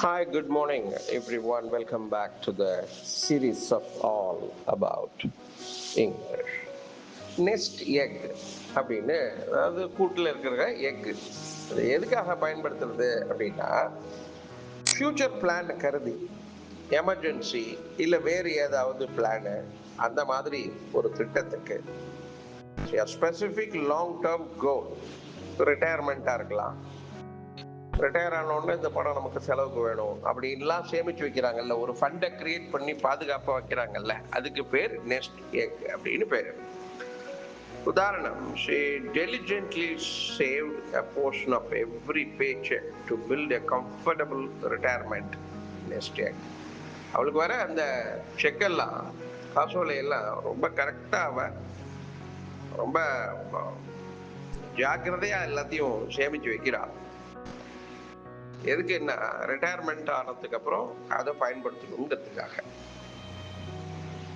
Hi, good morning, everyone. Welcome back to the series of all about English. Nest egg அப்படின்னு, அதாவது கூட்டில் இருக்கிற egg. அது எதுக்காக பயன்படுத்துறது அப்படின்னா, ஃபியூச்சர் பிளான் கருதி எமர்ஜென்சி இல்லை வேறு ஏதாவது பிளானு அந்த மாதிரி ஒரு திட்டத்துக்கு ஸ்பெசிஃபிக் லாங் டேர்ம் கோல், ரிட்டையர்மெண்ட்டாக இருக்கலாம், ரிட்டையர் ஆனோடனே இந்த பணம் நமக்கு செலவுக்கு வேணும் அப்படின்லாம் சேமிச்சு வைக்கிறாங்கல்ல, ஒரு ஃபண்டை கிரியேட் பண்ணி பாதுகாப்பாக வைக்கிறாங்கல்ல, அதுக்கு பேர் நெஸ்ட் எக் அப்படின்னு பேர். உதாரணம், she diligently saved a portion of every paycheck to build a comfortable retirement nest egg. அவளுக்கு வர அந்த செக்கெல்லாம், காசோலையெல்லாம் ரொம்ப கரெக்டாக, ரொம்ப ஜாக்கிரதையாக எல்லாத்தையும் சேமித்து வைக்கிறாள். எதுக்கு என்ன, ரிட்டையர்மெண்ட் ஆனதுக்கு அப்புறம் அதை பயன்படுத்தணுங்கிறதுக்காக.